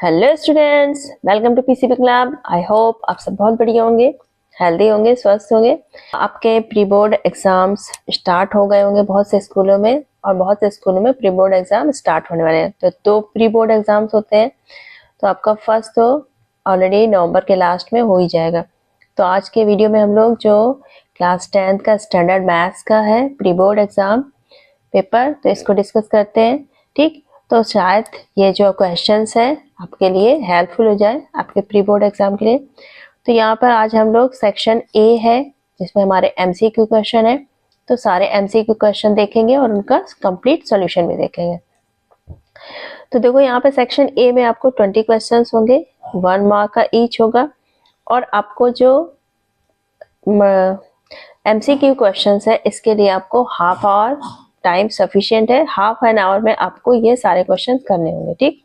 Hello students, welcome to PCB club. I hope आप सब बहुत बढ़िया होंगे, हेल्दी होंगे, स्वस्थ होंगे। आपके प्री बोर्ड एग्जाम्स स्टार्ट हो गए होंगे बहुत से स्कूलों में, और बहुत से स्कूलों में प्री बोर्ड एग्जाम स्टार्ट होने वाले हैं। तो 2 प्री बोर्ड एग्जाम्स होते हैं। तो आपका फर्स्ट तो ऑलरेडी नवंबर के लास्ट में हो ही जाएगा। तो आज के वीडियो में हम लोग जो क्लास 10th का स्टैंडर्ड मैथ्स का है प्री बोर्ड एग्जाम पेपर, तो इसको डिस्कस करते हैं। ठीक, तो शायद ये जो क्वेश्चंस है आपके लिए हेल्पफुल हो जाए आपके प्री बोर्ड एग्जाम के लिए। तो यहाँ पर आज हम लोग सेक्शन ए है जिसमें हमारे एमसीक्यू क्वेश्चन है। तो सारे एमसीक्यू क्वेश्चन देखेंगे और उनका कंप्लीट सॉल्यूशन भी देखेंगे। तो देखो यहाँ पे सेक्शन ए में आपको 20 क्वेश्चंस होंगे, 1 मार्क का ईच होगा। और आपको जो एमसीक्यू क्वेश्चंस है इसके लिए आपको हाफ आवर टाइम सफिशिएंट है। हाफ एन आवर में आपको ये सारे क्वेश्चंस करने होंगे। ठीक,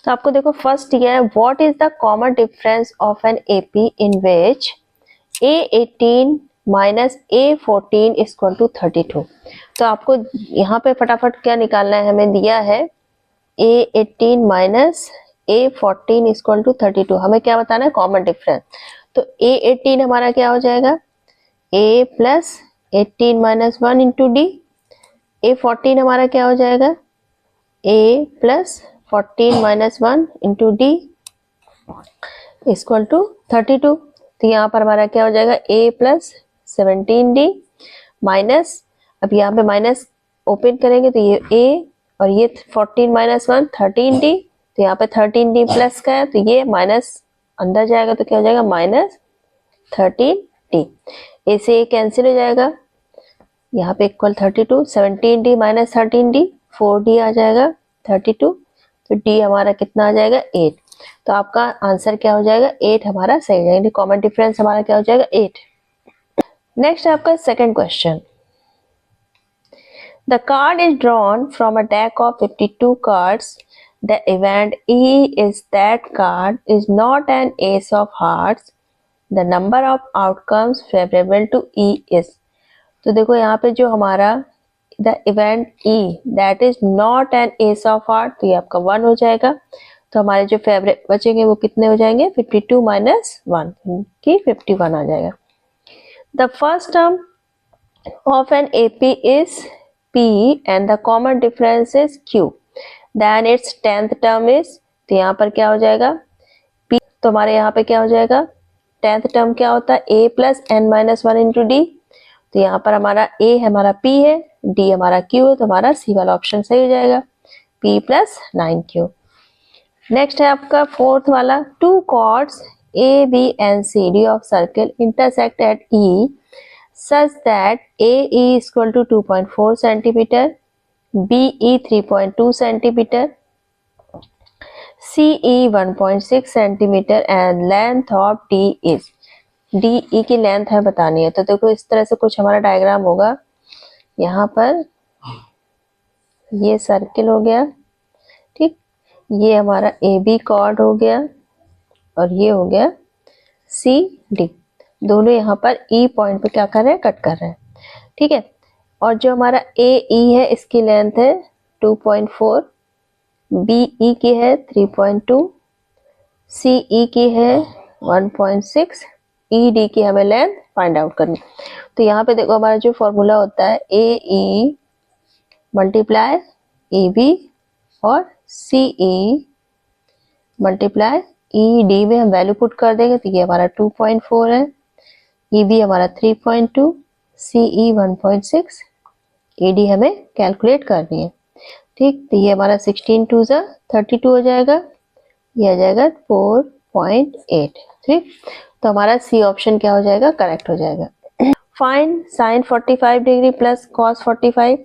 तो आपको देखो फर्स्ट ये है, what is the common difference of an AP in which A18 minus A14 is equal to 32। तो आपको यहाँ पे फटाफट क्या निकालना है, हमें दिया है A18 minus A14 is equal to 32। हमें क्या बताना है, कॉमन डिफरेंस। तो A18 हमारा क्या हो जाएगा, A plus 18 minus 1 into D. A14 हमारा क्या हो जाएगा, A plus 14 minus 1 into D equal to 32। तो यहाँ पर हमारा क्या हो जाएगा, A प्लस 17D माइनस, अब यहाँ पे माइनस ओपन करेंगे तो ये A और ये 14 माइनस 1 13D। तो यहाँ पे 13D प्लस का है तो ये माइनस अंदर जाएगा तो क्या हो जाएगा, माइनस 13D। A से A कैंसिल हो जाएगा, यहाँ पे equal 32, 17D minus 13D 4D आ जाएगा 32। तो D हमारा कितना आ जाएगा, 8। तो आपका आंसर क्या हो जाएगा, 8 हमारा सही जाएगा। कॉमन डिफरेंस हमारा क्या हो जाएगा, 8। नेक्स्ट आपका second question, the card is drawn from a deck of 52 cards. The event E is that card is not an ace of hearts. The number of outcomes favorable to E is। तो देखो यहाँ पे जो हमारा the event E that is not an S of heart, तो ये आपका 1 हो जाएगा। तो हमारे जो फेवरेट बचेंगे वो कितने हो जाएंगे, 52 माइनस 1 की 51 आ जाएगा। The first term of an AP is P and the common difference is Q, then it's 10th term is, तो यहाँ पर क्या हो जाएगा P। तो हमारे यहाँ पे क्या हो जाएगा, 10th टर्म क्या होता है, A plus n minus 1 into D. तो यहाँ पर हमारा A हमारा P है, D हमारा Q है, तो हमारा C वाला ऑप्शन सही हो जाएगा, P प्लस 9Q। नेक्स्ट है आपका फोर्थ वाला, 2 chords A, B and C D of circle intersect at E such that AE is equal to 2.4 centimeter, BE 3.2 centimeter, CE 1.6 centimeter and length of D is। DE की length है बतानी है। तो देखो इस तरह से कुछ हमारा डायग्राम होगा। यहाँ पर ये सर्किल हो गया, ठीक, ये हमारा AB कॉर्ड हो गया और ये हो गया CD। दोनों यहाँ पर E पॉइंट पे क्या कर रहे हैं, कट कर रहे हैं। ठीक है, और जो हमारा AE है इसकी लेंथ है 2.4, BE की है 3.2, CE की है 1.6, ED की हमें लेंथ फाइंड आउट करनी। तो यहाँ पे देखो हमारा जो फॉर्मूला होता है AE मल्टीप्लाई AB और CE मल्टीप्लाई ED में हम वैल्यू पुट कर देंगे तो ये हमारा 2.4 है, EB हमारा 3.2, CE 1.6, ED हमें कैलकुलेट करनी है। ठीक, तो ये हमारा 16 2 32 हो जाएगा, ये आ जाएगा 4.8। ठीक, तो हमारा सी ऑप्शन क्या हो जाएगा, करेक्ट हो जाएगा। Find sign 45 degree plus cos 45।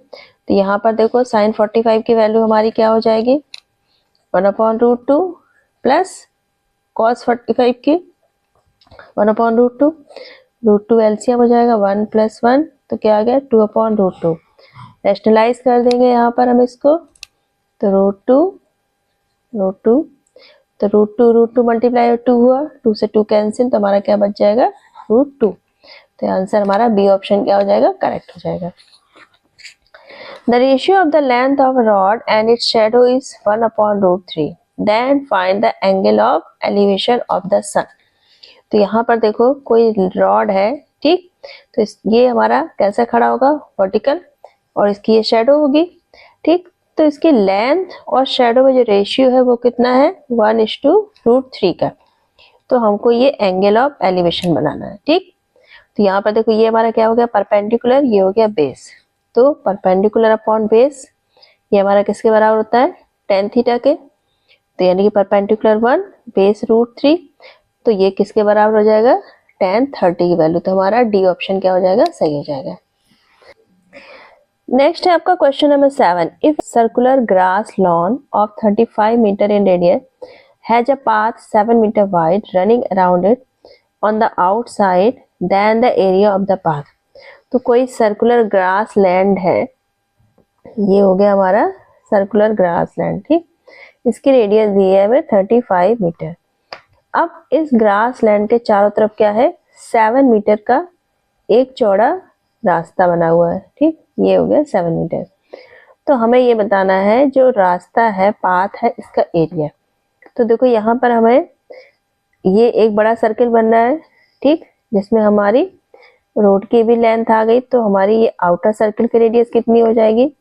तो यहाँ पर देखो साइन 45 की वैल्यू हमारी क्या हो जाएगी, 1/√2 प्लस कॉस 45 की 1/√2, √2 एलसीएम हो जाएगा 1 प्लस 1, तो क्या आ गया 2/√2। रैशनलाइज कर देंगे यहाँ पर हम इसको, तो √2 तो √2 मल्टीप्लाई 2 हुआ, 2 से 2 कैंसिल, तो हमारा क्या बच जाएगा, √2। तो आंसर हमारा बी ऑप्शन क्या हो जाएगा, करेक्ट हो जाएगा। The ratio of the length of rod and its shadow is 1/√3। Then find the angle of elevation of the sun. तो यहाँ पर देखो कोई रॉड है, ठीक, तो ये हमारा कैसे खड़ा होगा, वर्टिकल, और इसकी ये शेडो होगी, ठीक। तो इसकी लेंथ और शेडो में जो रेशियो है वो कितना है, 1:√3 का। तो हमको ये एंगल ऑफ एलिवेशन बनाना है, ठीक। तो यहाँ पर देखो ये हमारा क्या हो गया, परपेंडिकुलर, ये हो गया बेस। तो परपेंडिकुलर अपॉन बेस ये हमारा किसके बराबर होता है, tan थीटा के। तो यानी कि परपेंडिकुलर 1 बेस √3, तो ये किसके बराबर हो जाएगा, tan 30 की वैल्यू। तो हमारा डी ऑप्शन क्या हो जाएगा, सही हो जाएगा। नेक्स्ट है आपका question number 7। If circular grass lawn of 35 metre in radius has a path 7 metre wide running around it on the outside then the area of the path. तो कोई सर्कुलर ग्रास लैंड है, ये हो गया हमारा circular grass land, ठीक। इसकी radius दी है हमें 35 मीटर। अब इस ग्रास लैंड के चारों तरफ क्या है, 7 मीटर का एक चौड़ा रास्ता बना हुआ है, ठीक, ये हो गया 7 मीटर। तो हमें ये बताना है जो रास्ता है, पाथ है, इसका एरिया। तो देखो यहाँ पर हमें ये एक बड़ा सर्किल बन रहा है, ठीक, जिसमें हमारी रोड की भी लेंथ आ गई। तो हमारी ये आउटर सर्किल की रेडियस कितनी हो जाएगी,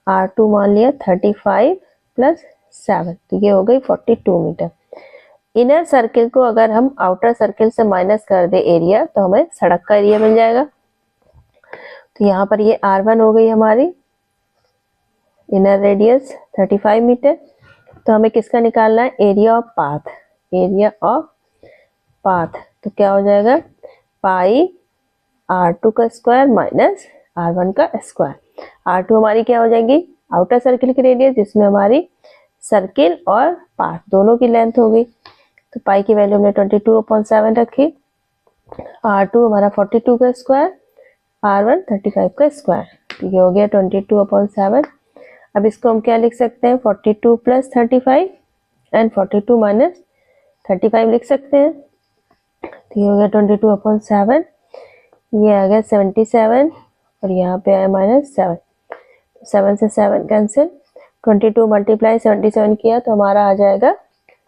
R2 मान लिया, 35 + 7, तो ये हो गई 42 मीटर। इनर सर्किल को अगर हम आउटर सर्किल से माइनस कर दे एरिया, तो हमें सड़क का एरिया मिल जाएगा। तो यहाँ पर ये R1 हो गई हमारी इनर रेडियस 35 मीटर। तो हमें किसका निकालना है, area of path, area of path. तो क्या हो जाएगा, पाई R2 का स्क्वायर माइनस R1 का स्क्वायर। R2 हमारी क्या हो जाएगी, आउटर सर्किल की रेडियस, जिसमें हमारी सर्किल और पाथ दोनों की लेंथ होगी। तो पाई की वैल्यू हमने 22/7 रखी, R2 हमारा 42 का स्क्वायर, R1 35 का स्क्वायर। तो ये हो गया 22/7। अब इसको हम क्या लिख सकते हैं, 42 + 35 एंड 42 - 35 लिख सकते हैं। तो ये हो गया 22/7, ये आ गया 77, और यहाँ पे आया -7। 7 से 7 कैंसिल, 22 × 77 किया तो हमारा आ जाएगा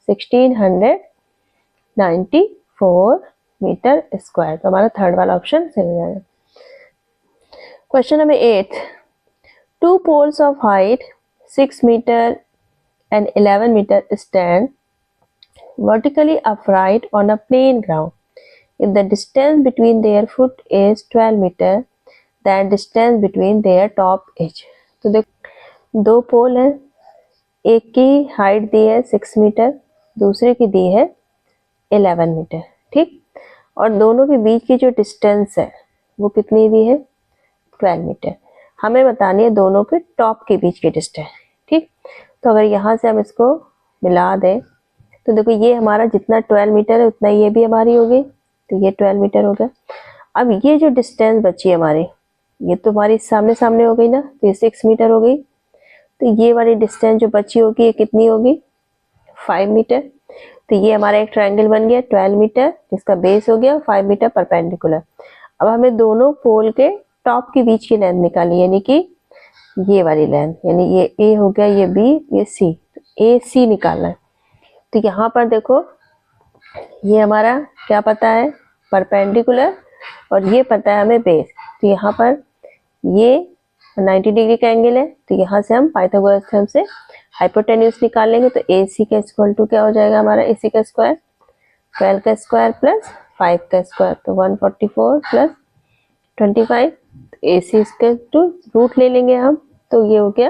1694 मीटर स्क्वायर। तो हमारा थर्ड वाला ऑप्शन सही हो जाएगा। Question number 8। Two poles of height 6 meter and 11 meter stand vertically upright on a plain ground. If the distance between their foot is 12 meter, then distance between their top is। तो देखो दो पोल हैं, एक की height दी है 6 metre, दूसरे की दी है 11 मीटर, ठीक। और दोनों के बीच की जो डिस्टेंस है वो कितनी दी है, 12 मीटर। हमें बतानी है दोनों के टॉप के बीच की डिस्टेंस, ठीक। तो अगर यहाँ से हम इसको मिला दें तो देखो ये हमारा जितना 12 मीटर है उतना ये भी हमारी होगी, तो ये 12 मीटर हो गया। अब ये जो डिस्टेंस बची हमारी, ये तो हमारी सामने सामने हो गई ना, तो ये 6 मीटर हो गई। तो ये वाली डिस्टेंस जो बची होगी ये कितनी होगी, 5 मीटर। तो ये हमारा एक ट्रायंगल बन गया 12 मीटर, जिसका बेस हो गया 5 मीटर परपेंडिकुलर। अब हमें दोनों पोल के टॉप के बीच की लेंथ निकाली, यानी कि ये वाली लेंथ, यानी ये ए हो गया, ये बी, ये सी, ए सी निकालना है। तो यहाँ पर देखो ये हमारा क्या पता है, परपेंडिकुलर, और ये पता है हमें बेस। तो यहाँ पर ये 90 डिग्री का एंगल है, तो यहाँ से हम पाइथागोरस थ्योरम से हाइपोटेन्यूज निकालेंगे। तो ए सी का इक्वल टू क्या हो जाएगा हमारा, ए सी का स्क्वायर 12 का स्क्वायर + 5 का स्क्वायर, तो 144 + 25। ए सी इसके टू रूट ले लेंगे हम, तो ये हो गया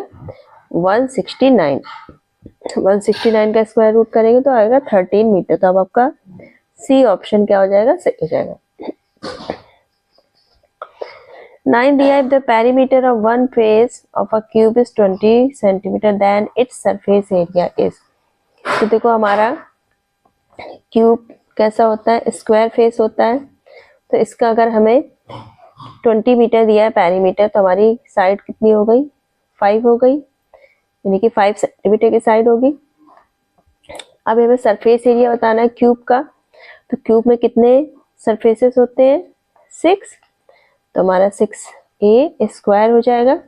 169। 169 का स्क्वायर रूट करेंगे तो आएगा 13 मीटर। तो अब आपका सी ऑप्शन क्या हो जाएगा, सही हो जाएगा। 9 दिया, if the perimeter of one face of a cube is 20 centimeter, then its surface area is। तो देखो हमारा क्यूब कैसा होता है, स्क्वायर फेस होता है। तो इसका अगर हमें 20 मीटर दिया है पेरीमीटर, तो हमारी साइड कितनी हो गई, 5 हो गई, यानी कि 5 सेंटीमीटर की साइड होगी। अब हमें सरफेस एरिया बताना है क्यूब का। तो क्यूब में कितने सरफेसेस होते हैं, 6। तो हमारा 6a स्क्वायर हो जाएगा।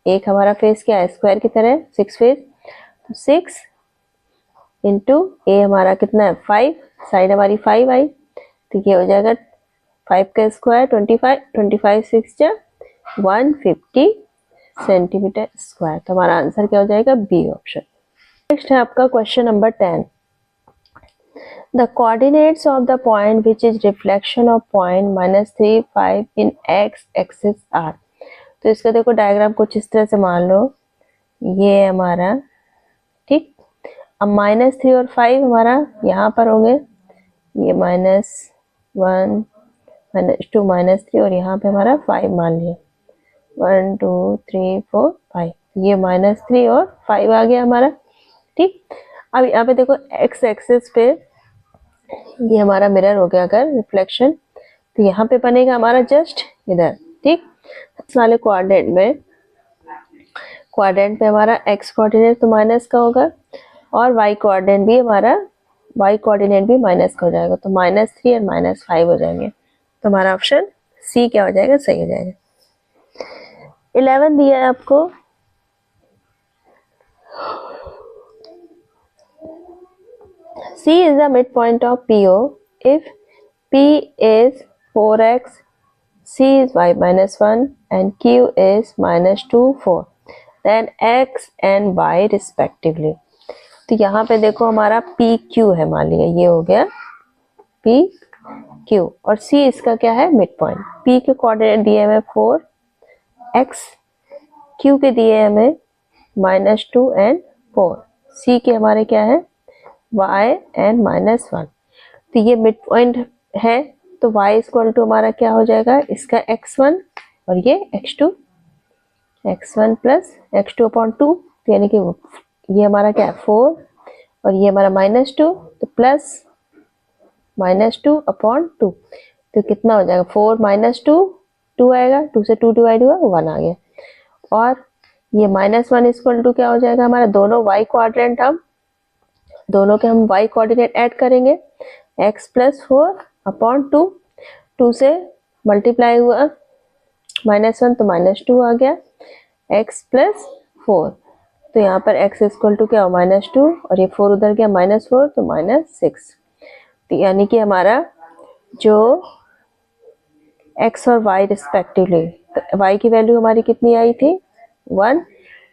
एक हमारा फेस क्या है, स्क्वायर की तरह 6 फेस, तो 6 इंटू ए हमारा कितना है 5, साइड हमारी 5 आई, तो ये हो जाएगा 5 का स्क्वायर 25, 25 6 जा 150 सेंटीमीटर स्क्वायर। तो हमारा आंसर क्या हो जाएगा, बी ऑप्शन। नेक्स्ट है आपका question number 10। The coordinates of the point which is reflection of point -3, 5 in x axis are। तो इसका देखो डायग्राम कुछ इस तरह से मान लो, ये हमारा ठीक, अब -3 और 5 हमारा यहाँ पर होंगे, ये -1 -2 -3 और यहाँ पे हमारा 5 मान लिया, 1 2 3 4 5, ये -3 और 5 आ गया हमारा ठीक। अब यहाँ पे देखो x एक्सिस पे ये हमारा मिरर हो गया अगर रिफ्लेक्शन, तो यहाँ पे बनेगा हमारा जस्ट इधर ठीक। इस वाले क्वाड्रेंट पे हमारा x कोऑर्डिनेट तो माइनस का होगा और y कोऑर्डिनेट भी हमारा माइनस का हो जाएगा, तो -3 और -5 हो जाएंगे। तो हमारा ऑप्शन सी क्या हो जाएगा, सही हो जाएगा। 11 दिया है आपको, C is the midpoint of PO if P is 4x, C is y -1 and Q is -2 4, then x and y respectively। तो यहाँ पे देखो हमारा PQ है, मान लिया ये हो गया PQ और C इसका क्या है, मिड पॉइंट। P के कोऑर्डिनेट दिए हमें 4x, Q के दिए हमें -2 एंड 4, C के हमारे क्या है y एंड -1। तो ये मिड पॉइंट है, तो y इक्वल टू हमारा क्या हो जाएगा, इसका x1 और ये x2 प्लस x2 अपॉन 2, तो यानी कि ये हमारा क्या है 4 और ये हमारा -2, तो प्लस -2 अपॉन 2, तो कितना हो जाएगा 4 -2 2 आएगा, 2 से 2 डिवाइड हुआ 1 आ गया, और ये -1 इक्वल टू क्या हो जाएगा हमारा, दोनों y क्वाड्रेंट, हम दोनों के हम y कोऑर्डिनेट ऐड करेंगे, x प्लस 4 अपॉन 2, 2 से मल्टीप्लाई हुआ -1 तो -2 आ गया, x प्लस 4, तो यहाँ पर x इक्वल टू क्या हो -2 और ये 4 उधर गया -4 तो -6, तो यानी कि हमारा जो x और y रिस्पेक्टिवली, तो y की वैल्यू हमारी कितनी आई थी 1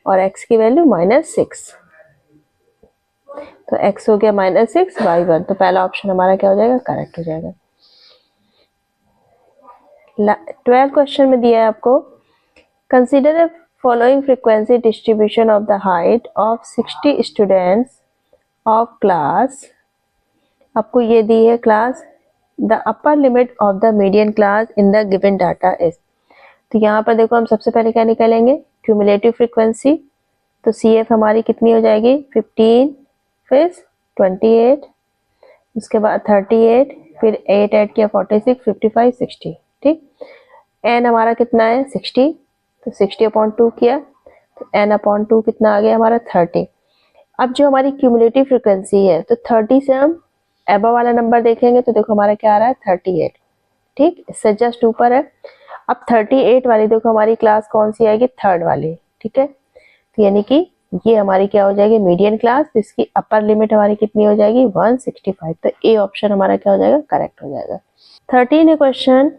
और x की वैल्यू -6, तो x हो गया -6 y 1, तो पहला ऑप्शन हमारा क्या हो जाएगा, करेक्ट हो जाएगा। 12 क्वेश्चन में दिया है आपको, consider the following frequency distribution of the height of 60 students of class. आपको ये दी है class, the upper limit of the median class in the given data is. तो यहाँ पर देखो हम सबसे पहले क्या निकालेंगे, क्यूमुलेटिव फ्रीक्वेंसी, तो CF हमारी कितनी हो जाएगी 15, फिर 28, उसके बाद 38, फिर 8 ऐड किया 46, 55, 60 ठीक। n हमारा कितना है 60, तो 60 अपॉन 2 किया, तो n अपॉन 2 कितना आ गया हमारा 30। अब जो हमारी क्यूमुलेटिव फ्रीक्वेंसी है, तो 30 से हम एबव वाला नंबर देखेंगे, तो देखो हमारा क्या आ रहा है 38 ठीक, इससे जस्ट ऊपर है। अब 38 वाली देखो हमारी क्लास कौन सी आएगी, थर्ड वाली ठीक है, तो यानी कि ये हमारी क्या हो जाएगी मीडियन क्लास, तो इसकी अपर लिमिट हमारी कितनी हो जाएगी 165, तो ए ऑप्शन हमारा क्या हो जाएगा, करेक्ट हो जाएगा। 13 है question,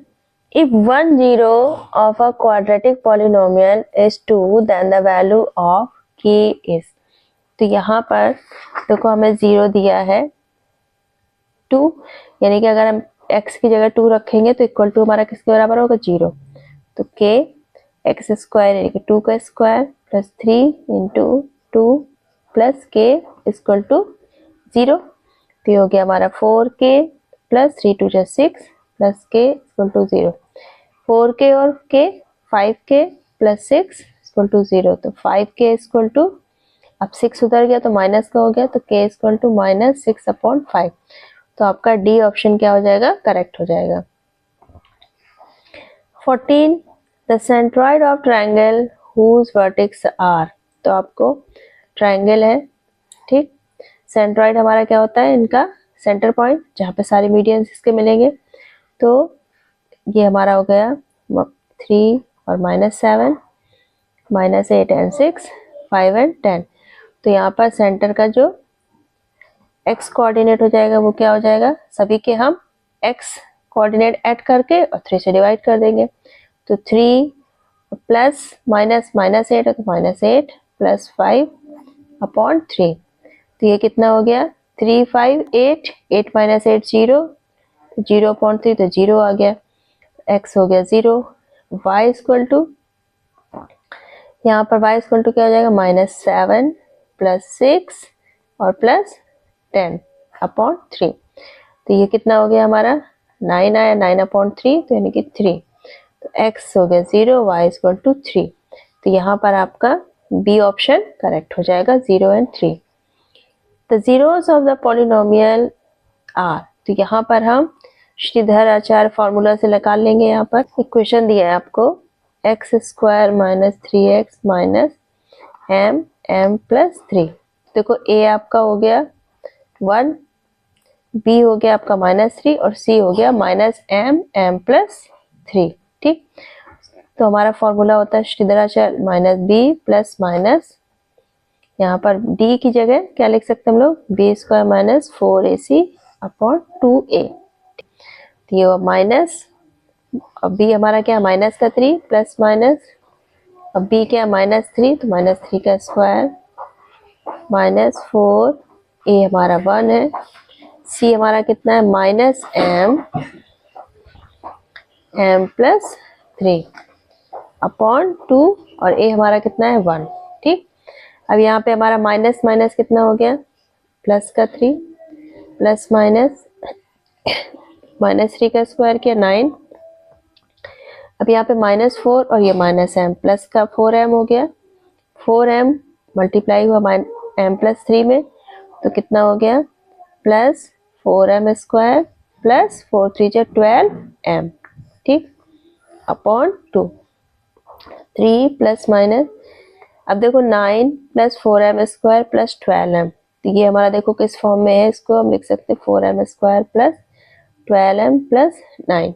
if 1 0 of a quadratic polynomial is 2 then the value of k is. तो यहाँ पर देखो हमें 0 दिया है 2, यानी कि अगर हम x की जगह 2 रखेंगे तो इक्वल टू हमारा किसके बराबर होगा 0, तो k x स्क्वायर यानी कि 2 का square plus 3 into 2 plus k equal to 0, तो ये हो गया हमारा 4k plus 3 2 6 plus k equal to 0, 4k और k 5k plus 6 equal to 0, तो 5k इक्वल टू, अब 6 उधर गया तो माइनस का हो गया, तो k इक्वल टू -6 अपॉन 5, तो आपका डी ऑप्शन क्या हो जाएगा, करेक्ट हो जाएगा। 14 the centroid of triangle whose vertex are. तो आपको ट्रायंगल है ठीक, सेंट्रॉइड हमारा क्या होता है, इनका सेंटर पॉइंट जहाँ पे सारे मीडियंस इसके मिलेंगे, तो ये हमारा हो गया 3 और -7 -8 एंड 6 5 एंड 10, तो यहाँ पर सेंटर का जो एक्स कोऑर्डिनेट हो जाएगा वो क्या हो जाएगा, सभी के हम एक्स कोऑर्डिनेट ऐड करके और 3 से डिवाइड कर देंगे। तो 3 प्लस माइनस माइनस 8 है तो -8 प्लस 5 अपॉन 3। तो ये कितना हो गया 3 5 8, 8 माइनस 8 0, 0 अपॉन 3 तो 0 आ गया, x हो गया 0। y इक्वल टू, यहाँ पर y इक्वल टू क्या हो जाएगा -7 प्लस 6 और प्लस 10 अपॉन 3। तो ये कितना हो गया हमारा 9 आया, 9 अपॉन 3 तो यानी कि 3। तो x हो गया 0, y इक्वल टू 3। तो यहाँ पर आपका बी ऑप्शन करेक्ट हो जाएगा 0 and 3। The zeros of the polynomial are, तो यहाँ पर हम श्रीधर आचार्य फॉर्मूला से निकाल लेंगे। यहाँ पर इक्वेशन दिया है आपको x square minus 3x minus m plus 3। देखो a आपका हो गया 1, b हो गया आपका -3 और c हो गया -m प्लस 3। ठीक, तो हमारा फॉर्मूला होता है Shridharacharya minus b plus minus, यहाँ पर d की जगह क्या लिख सकते हैं हम लोग, b square minus 4ac upon 2a। ये माइनस, अब b हमारा क्या माइनस का 3 प्लस माइनस, अब b क्या -3 तो -3 का स्क्वायर माइनस 4, a हमारा 1 है, c हमारा कितना है -m प्लस 3 अपॉन 2 और a हमारा कितना है 1। ठीक, अब यहाँ पे हमारा माइनस माइनस कितना हो गया प्लस का 3 प्लस माइनस -3 का स्क्वायर किया 9। अब यहाँ पे -4 और ये -m प्लस का 4m हो गया, 4m मल्टीप्लाई हुआ m प्लस 3 में तो कितना हो गया प्लस 4m स्क्वायर प्लस 4 3 जा 12m। ठीक, अपॉन 2, 3 प्लस माइनस, अब देखो 9 plus 4m square plus 12m, तो ये हमारा देखो किस फॉर्म में है, इसको हम लिख सकते हैं 4m square plus 12m plus 9।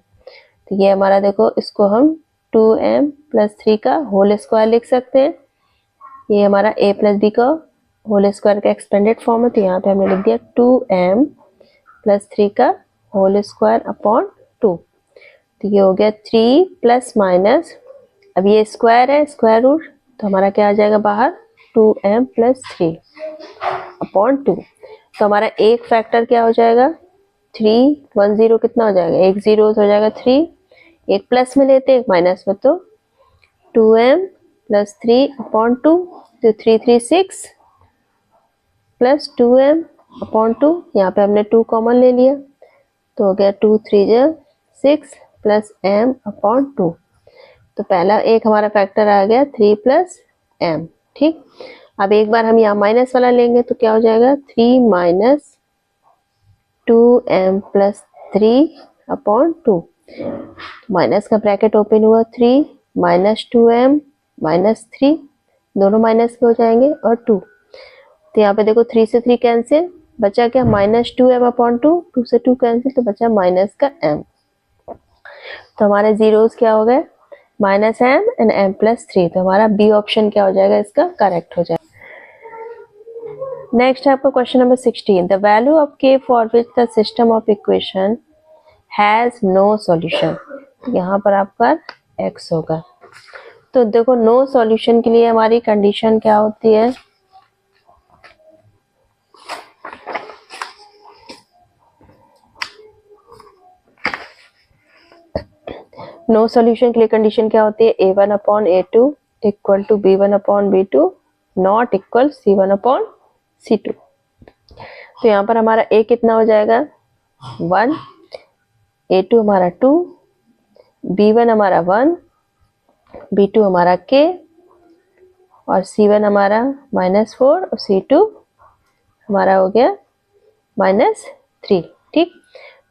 तो ये हमारा देखो, इसको हम 2m प्लस 3 का होल स्क्वायर लिख सकते हैं। ये हमारा a प्लस b का होल स्क्वायर का एक्सपेंडेड फॉर्म है, तो यहाँ पे हमने लिख दिया 2m प्लस 3 का होल स्क्वायर अपॉन 2। तो ये हो गया 3 प्लस माइनस, अब ये स्क्वायर है स्क्वायर रूट तो हमारा क्या आ जाएगा बाहर 2m प्लस 3 अपॉन 2। तो हमारा एक फैक्टर क्या हो जाएगा 3 1 0 कितना हो जाएगा, एक 0 हो जाएगा 3, एक प्लस में लेते एक माइनस में, तो 2m प्लस 3 अपॉन 2, तो 3 3 6 प्लस 2m अपॉन 2, यहाँ पे हमने 2 कॉमन ले लिया तो हो गया 2 3 जा 6 प्लस m अपॉन 2। तो पहला एक हमारा फैक्टर आ गया 3 प्लस m। ठीक, अब एक बार हम यहाँ माइनस वाला लेंगे तो क्या हो जाएगा 3 minus 2m plus 3 upon 2, minus का ब्रैकेट ओपन हुआ 3 माइनस 2m माइनस 3, दोनों माइनस के हो जाएंगे और 2, तो यहाँ पे देखो 3 से 3 कैंसिल, बचा क्या -2m अपॉन 2, 2 से 2 कैंसिल तो बचा माइनस का m। तो हमारे जीरोस क्या हो गए -m एंड m प्लस 3, तो हमारा बी ऑप्शन क्या हो जाएगा इसका करेक्ट हो जाएगा। नेक्स्ट है आपका question number 16, the value of k for which the system of equation has no solution. यहाँ पर आपका x होगा। तो देखो नो सॉल्यूशन के लिए हमारी कंडीशन क्या होती है, नो सॉल्यूशन के लिए कंडीशन क्या होती है a1 upon a2 equal to b1 upon b2 not equal c1 upon c2। तो यहाँ पर हमारा a कितना हो जाएगा 1, a2 हमारा 2, b1 हमारा 1, b2 हमारा k और c1 हमारा -4 और c2 हमारा हो गया -3। ठीक,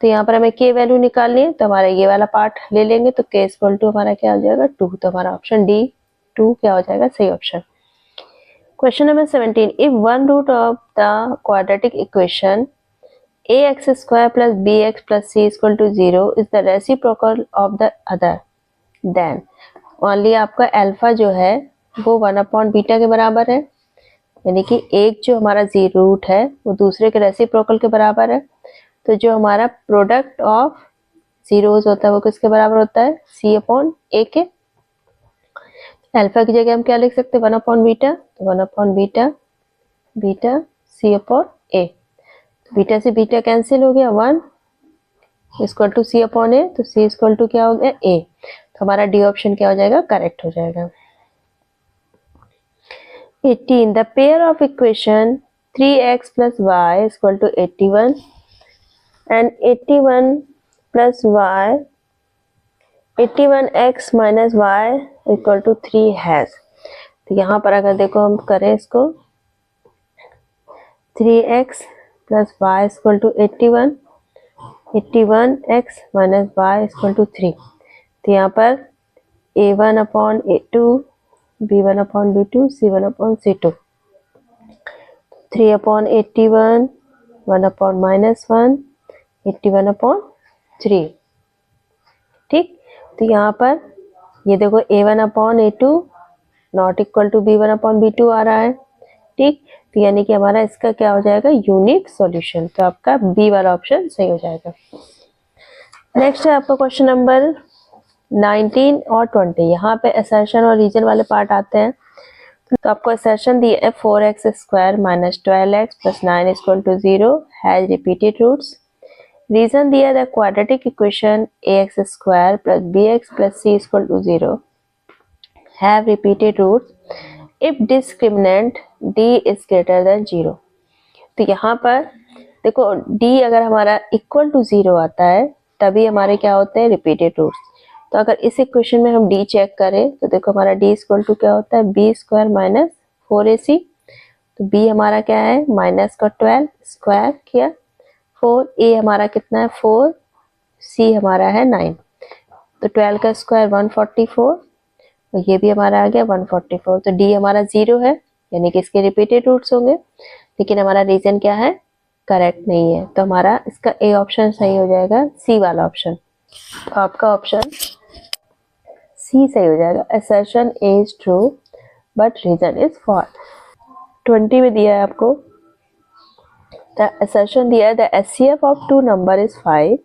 तो यहाँ पर हमें k वैल्यू निकालनी है तो हमारा ये वाला पार्ट ले लेंगे, तो k इक्वल टू हमारा क्या हो जाएगा 2, तो हमारा ऑप्शन डी 2 क्या हो जाएगा सही option. Question number 17, if one root of the quadratic equation ax square plus bx plus c equal to 0 is the reciprocal of the other, then मान लिया आपका अल्फा जो है वो 1 अपॉन बीटा के बराबर है, यानी कि एक जो हमारा जी रूट है वो दूसरे के रेसिप्रोकल के बराबर है। तो जो हमारा प्रोडक्ट ऑफ जीरोस होता है वो किसके बराबर होता है, सी अपॉन ए के। अल्फा की जगह हम क्या लिख सकते हैं, 1 अपॉन बीटा, तो 1 अपॉन बीटा बीटा सी अपॉन ए। बीटा से बीटा कैंसिल हो गया, 1 इक्वल टू सी अपॉन ए, तो सी इक्वल टू क्या हो गया, ए। तो हमारा डी ऑप्शन क्या हो जाएगा, करेक्ट हो जाएगा। 18 the pair of equation 3x plus y is equal to 81 and 81 plus y 81x minus y equal to 3 has। तो यहाँ पर अगर देखो हम करें इसको 3x plus y is equal to 81, 81x minus y is equal to 3। तो यहाँ पर a1 upon a2, b1 upon b2, c1 upon c2, 3 upon 81, 1 upon -1, 81 upon 3। ठीक, तो यहाँ पर ये देखो a1 upon a2 not equal to b1 upon b2 आ रहा है। ठीक, तो यानी कि हमारा इसका क्या हो जाएगा, यूनिक सॉल्यूशन। तो आपका बी वाला ऑप्शन सही हो जाएगा। नेक्स्ट है आपका क्वेश्चन नंबर 19 और 20। यहाँ पे असर्शन और रीजन वाले पार्ट आते हैं। तो आपको असर्शन दिया है 4x square minus 12x plus 9 equal to 0 has repeated roots. Reason दिया the quadratic equation ax square plus bx plus c equal to 0 have repeated roots if discriminant d is greater than 0। तो यहाँ पर देखो d अगर हमारा equal to 0 आता है तभी हमारे क्या होते हैं, रिपीटेड रूट्स। तो अगर इस इक्वेशन में हम d चेक करें तो देखो हमारा d इक्वल टू क्या होता है, b स्क्वायर माइनस 4ac। तो b हमारा क्या है, माइनस का 12 स्क्वायर किया, 4a हमारा कितना है 4, c हमारा है 9, तो 12 का स्क्वायर 144, तो ये भी हमारा आ गया 144। तो d हमारा 0 है यानी कि इसके रिपीटेड रूट्स होंगे, लेकिन हमारा रीजन क्या है, करेक्ट नहीं है। तो हमारा इसका ए ऑप्शन सही हो जाएगा, सी वाला ऑप्शन। तो आपका ऑप्शन सी सही हो जाएगा। Assertion A is true but reason is false. 20 में दिया है आपको द असर्शन दिया है the HCF of two number is 5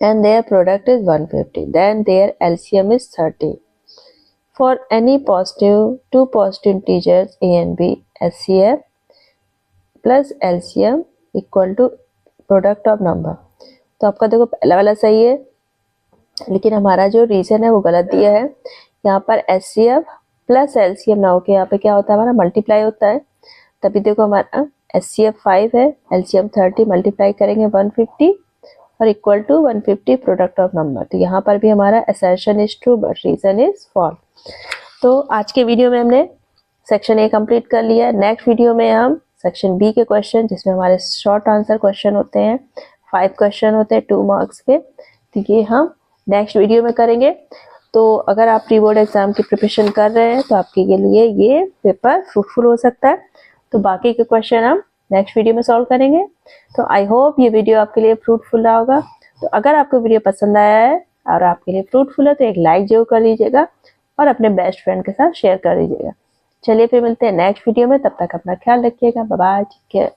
and their product is 150, then their LCM is 30 for any two positive integers a and b, HCF plus LCM equal to product of number। तो आपका देखो पहला वाला सही है, लेकिन हमारा जो रीजन है वो गलत दिया है। यहाँ पर HCF प्लस LCM ना होके यहाँ पे क्या होता है, हमारा मल्टीप्लाई होता है। तभी देखो हमारा HCF 5 है, LCM 30, मल्टीप्लाई करेंगे 150 और equal to 150 product of number. तो यहाँ पर भी हमारा assertion is true but reason is false. तो आज के वीडियो में हमने सेक्शन ए कंप्लीट कर लिया। नेक्स्ट वीडियो में हम सेक्शन बी के क्वेश्चन, जिसमें हमारे शॉर्ट आंसर क्वेश्चन होते हैं, 5 क्वेश्चन होते हैं 2 मार्क्स के, तो ये हम नेक्स्ट वीडियो में करेंगे। तो अगर आप प्री बोर्ड एग्जाम की प्रिपरेशन कर रहे हैं तो आपके लिए ये पेपर फ्रूटफुल हो सकता है। तो बाकी के क्वेश्चन हम नेक्स्ट वीडियो में सॉल्व करेंगे। तो आई होप ये वीडियो आपके लिए फ्रूटफुल रहा होगा। तो अगर आपको वीडियो पसंद आया है और आपके लिए फ्रूटफुल है तो एक लाइक जरूर कर लीजिएगा और अपने बेस्ट फ्रेंड के साथ शेयर कर दीजिएगा। चलिए फिर मिलते हैं नेक्स्ट वीडियो में, तब तक अपना ख्याल रखिएगा। Bye bye, take care.